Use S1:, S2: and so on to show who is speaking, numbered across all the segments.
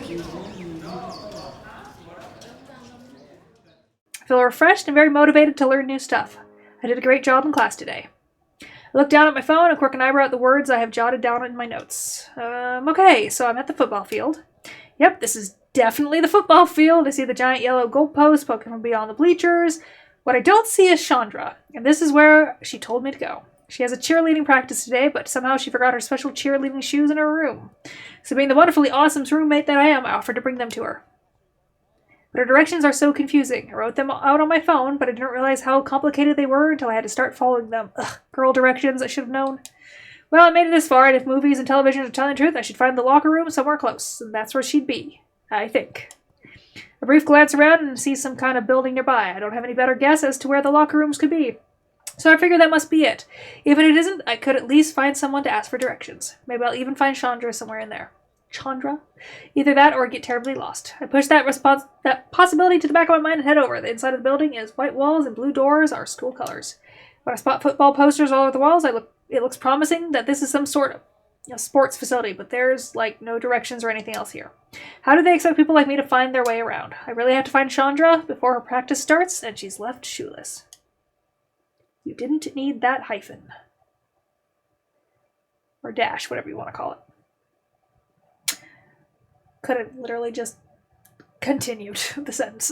S1: I feel refreshed and very motivated to learn new stuff. I did a great job in class today. I look down at my phone and quirk an eyebrow at the words I have jotted down in my notes. Okay, so I'm at the football field. Yep, this is definitely the football field. I see the giant yellow goalpost poking from beyond the bleachers. What I don't see is Chandra, and this is where she told me to go. She has a cheerleading practice today, but somehow she forgot her special cheerleading shoes in her room. So being the wonderfully awesome roommate that I am, I offered to bring them to her. But her directions are so confusing. I wrote them out on my phone, but I didn't realize how complicated they were until I had to start following them. Ugh, girl directions, I should have known. Well, I made it this far, and if movies and television are telling the truth, I should find the locker room somewhere close, and that's where she'd be, I think. A brief glance around and see some kind of building nearby. I don't have any better guess as to where the locker rooms could be. So I figure that must be it. Even if it isn't, I could at least find someone to ask for directions. Maybe I'll even find Chandra somewhere in there. Chandra? Either that or get terribly lost. I push that possibility to the back of my mind and head over. The inside of the building is white walls and blue doors, our school colors. When I spot football posters all over the walls, it looks promising that this is some sort of sports facility, but there's, no directions or anything else here. How do they expect people like me to find their way around? I really have to find Chandra before her practice starts, and she's left shoeless. You didn't need that hyphen. Or dash, whatever you want to call it. Could have literally just continued the sentence.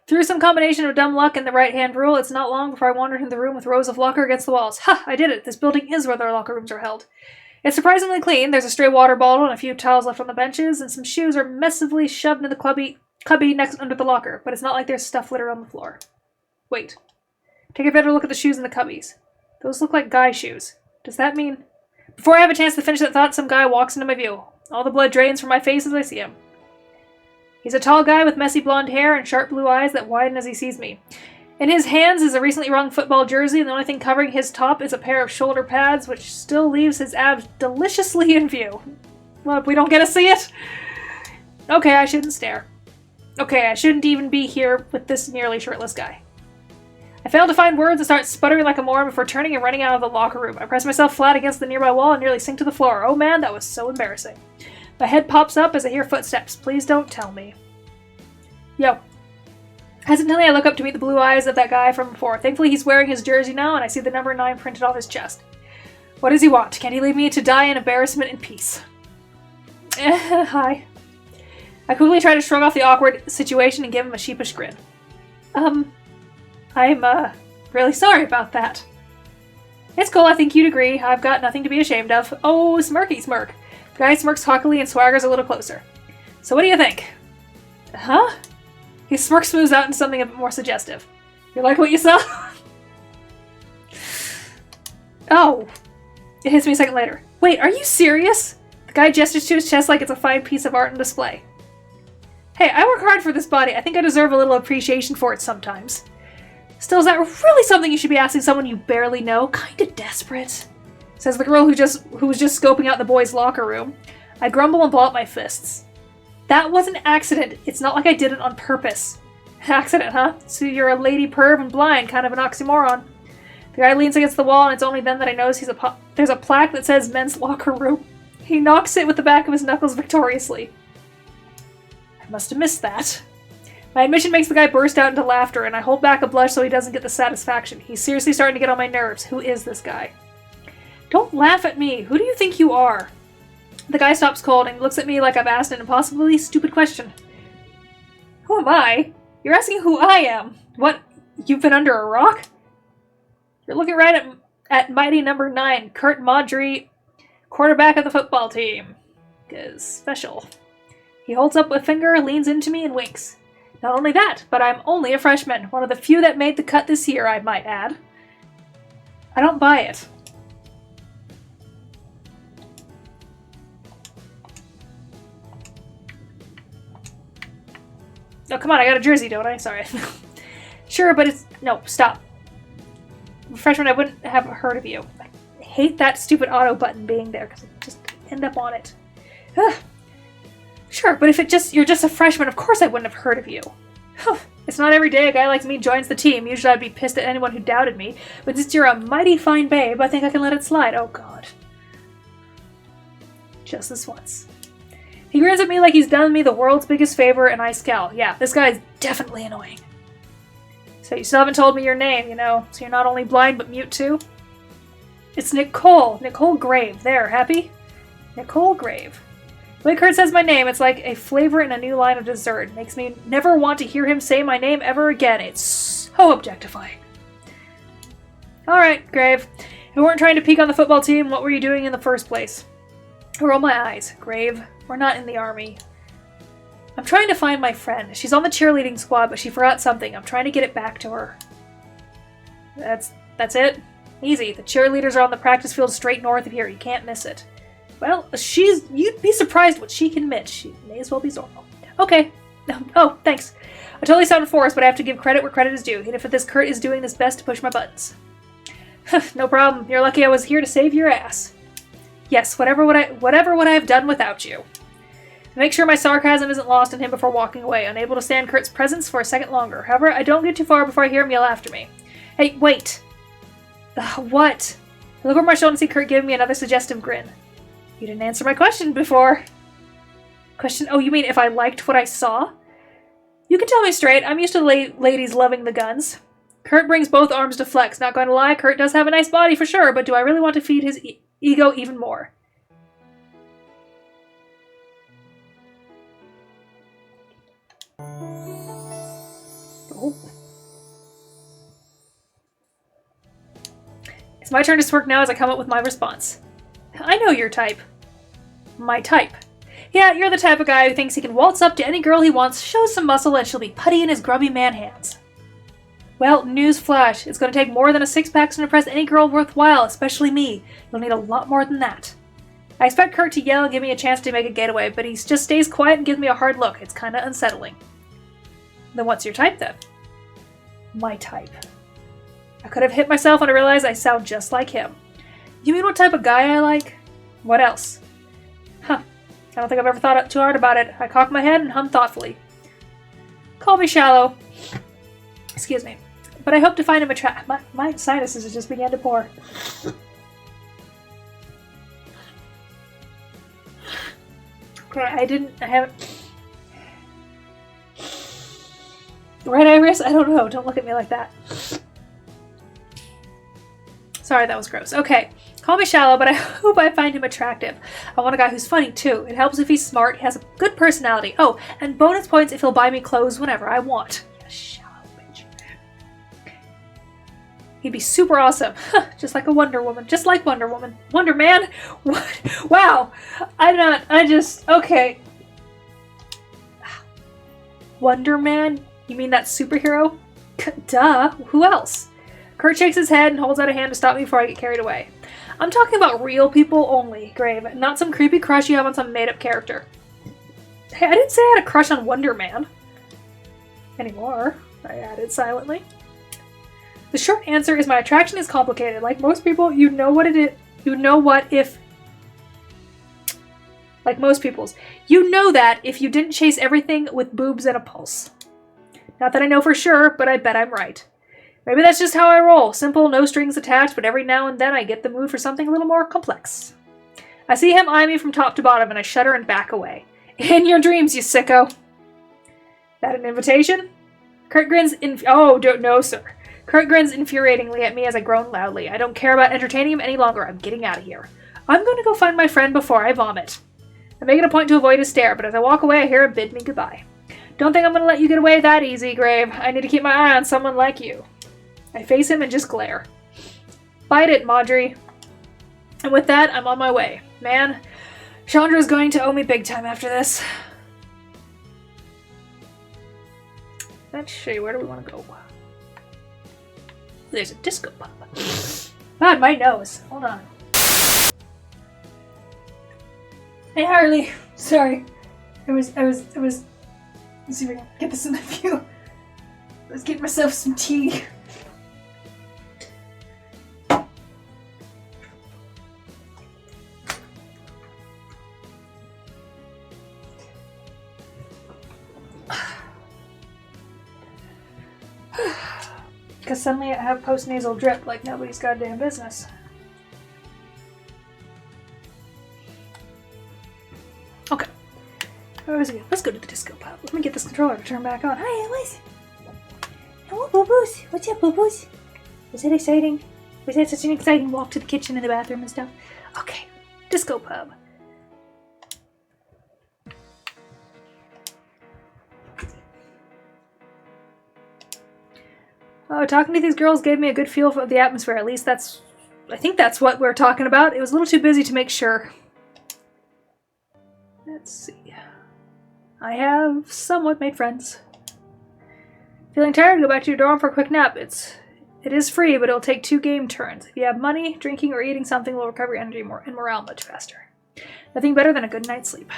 S1: Through some combination of dumb luck and the right-hand rule, it's not long before I wandered into the room with rows of locker against the walls. Ha! I did it! This building is where their locker rooms are held. It's surprisingly clean. There's a stray water bottle and a few towels left on the benches, and some shoes are messively shoved into the cubby next under the locker, but it's not like there's stuff littered on the floor. Wait. Take a better look at the shoes in the cubbies. Those look like guy shoes. Does that mean... Before I have a chance to finish that thought, some guy walks into my view. All the blood drains from my face as I see him. He's a tall guy with messy blonde hair and sharp blue eyes that widen as he sees me. In his hands is a recently wrung football jersey, and the only thing covering his top is a pair of shoulder pads, which still leaves his abs deliciously in view. What, we don't get to see it? Okay, I shouldn't stare. Okay, I shouldn't even be here with this nearly shirtless guy. I fail to find words and start sputtering like a moron before turning and running out of the locker room. I press myself flat against the nearby wall and nearly sink to the floor. Oh man, that was so embarrassing. My head pops up as I hear footsteps. Please don't tell me. Yo. Hesitantly, I look up to meet the blue eyes of that guy from before. Thankfully, he's wearing his jersey now, and I see the number 9 printed off his chest. What does he want? Can't he leave me to die in embarrassment and peace? Hi. I quickly try to shrug off the awkward situation and give him a sheepish grin. I'm, really sorry about that. It's cool, I think you'd agree. I've got nothing to be ashamed of. Oh, smirky smirk. The guy smirks cockily and swaggers a little closer. So what do you think? Huh? His smirk smooths out into something a bit more suggestive. You like what you saw? Oh. It hits me a second later. Wait, are you serious? The guy gestures to his chest like it's a fine piece of art on display. Hey, I work hard for this body. I think I deserve a little appreciation for it sometimes. Still, is that really something you should be asking someone you barely know? Kinda desperate. Says the girl who was just scoping out the boys' locker room. I grumble and ball up my fists. That was an accident. It's not like I did it on purpose. Accident, huh? So you're a lady perv and blind, kind of an oxymoron. The guy leans against the wall, and it's only then that I notice there's a plaque that says men's locker room. He knocks it with the back of his knuckles victoriously. I must have missed that. My admission makes the guy burst out into laughter, and I hold back a blush so he doesn't get the satisfaction. He's seriously starting to get on my nerves. Who is this guy? Don't laugh at me. Who do you think you are? The guy stops cold and looks at me like I've asked an impossibly stupid question. Who am I? You're asking who I am. What? You've been under a rock? You're looking right at mighty number 9, Kurt Maudry, quarterback of the football team. Special. He holds up a finger, leans into me, and winks. Not only that, but I'm only a freshman. One of the few that made the cut this year, I might add. I don't buy it. Oh, come on, I got a jersey, don't I? Sorry. Sure, but it's... No, stop. Freshman, I wouldn't have heard of you. I hate that stupid auto button being there, because I just end up on it. Ugh. Sure, but if you're just a freshman, of course I wouldn't have heard of you. It's not every day a guy like me joins the team. Usually I'd be pissed at anyone who doubted me, but since you're a mighty fine babe, I think I can let it slide. Oh god. Just this once. He grins at me like he's done me the world's biggest favor, and I scowl. Yeah, this guy is definitely annoying. So you still haven't told me your name, you know, so you're not only blind but mute too? It's Nicole. Nicole Grave. There, happy? Nicole Grave. The way Kurt says my name, it's like a flavor in a new line of dessert. It makes me never want to hear him say my name ever again. It's so objectifying. Alright, Grave. If we weren't trying to peek on the football team, what were you doing in the first place? I roll my eyes. Grave, we're not in the army. I'm trying to find my friend. She's on the cheerleading squad, but she forgot something. I'm trying to get it back to her. That's it? Easy. The cheerleaders are on the practice field straight north of here. You can't miss it. Well, you'd be surprised what she can admit. She may as well be Zorro. Okay. Oh, thanks. I totally sound forced, but I have to give credit where credit is due. Even if this Kurt is doing his best to push my buttons. No problem. You're lucky I was here to save your ass. Yes, whatever would I have done without you. Make sure my sarcasm isn't lost on him before walking away, unable to stand Kurt's presence for a second longer. However, I don't get too far before I hear him yell after me. Hey, wait! What? I look over my shoulder and see Kurt giving me another suggestive grin. You didn't answer my question before. Question? Oh, you mean if I liked what I saw? You can tell me straight. I'm used to ladies loving the guns. Kurt brings both arms to flex. Not going to lie, Kurt does have a nice body for sure, but do I really want to feed his ego even more? Oh. It's my turn to smirk now as I come up with my response. I know your type. My type. Yeah, you're the type of guy who thinks he can waltz up to any girl he wants, show some muscle, and she'll be putty in his grubby man hands. Well, newsflash, it's going to take more than a six-pack to impress any girl worthwhile, especially me. You'll need a lot more than that. I expect Kurt to yell and give me a chance to make a getaway, but he just stays quiet and gives me a hard look. It's kind of unsettling. Then what's your type, then? My type. I could have hit myself when I realized I sound just like him. You mean what type of guy I like? What else? Huh. I don't think I've ever thought too hard about it. I cock my head and hum thoughtfully. Call me shallow. Excuse me. But I hope to find him attractive. My sinuses just began to pour. Okay, I haven't... Right, Iris? I don't know. Don't look at me like that. Sorry, that was gross. Okay, call me shallow, but I hope I find him attractive. I want a guy who's funny, too. It helps if he's smart, he has a good personality. Oh, and bonus points if he'll buy me clothes whenever I want. Yeah, shallow bitch. He'd be super awesome. Just like a Wonder Woman. Just like Wonder Woman. Wonder Man? What? Wow. Okay. Wonder Man? You mean that superhero? Duh. Who else? Kurt shakes his head and holds out a hand to stop me before I get carried away. I'm talking about real people only, Grave, not some creepy crush you have on some made-up character. Hey, I didn't say I had a crush on Wonder Man. Anymore, I added silently. The short answer is my attraction is complicated. Like most people, you know what it is. You know what if... Like most people's. You know that if you didn't chase everything with boobs and a pulse. Not that I know for sure, but I bet I'm right. Maybe that's just how I roll. Simple, no strings attached, but every now and then I get the mood for something a little more complex. I see him eye me from top to bottom, and I shudder and back away. In your dreams, you sicko. That an invitation? Kurt grins no, sir. Kurt grins infuriatingly at me as I groan loudly. I don't care about entertaining him any longer. I'm getting out of here. I'm going to go find my friend before I vomit. I make it a point to avoid his stare, but as I walk away, I hear him bid me goodbye. Don't think I'm going to let you get away that easy, Grave. I need to keep my eye on someone like you. I face him and just glare. Bite it, Marjorie. And with that, I'm on my way. Man, Chandra's going to owe me big time after this. Let's see, where do we want to go? There's a disco pub. God, my nose. Hold on. Hey, Harley. Sorry. Let's see if I can get this in the view. I was getting myself some tea. Because suddenly I have post-nasal drip like nobody's goddamn business. Okay. Oh, let's go to the disco pub. Let me get this controller to turn back on. Hi, Alice. Hello, boo-boos. What's up, boo-boos? Was that exciting? Was that such an exciting walk to the kitchen and the bathroom and stuff? Okay, disco pub. Oh, talking to these girls gave me a good feel of the atmosphere. At least I think that's what we're talking about. It was a little too busy to make sure. Let's see. I have somewhat made friends. Feeling tired? Go back to your dorm for a quick nap. It is free, but it'll take 2 game turns. If you have money, drinking or eating something will recover your energy and morale much faster. Nothing better than a good night's sleep.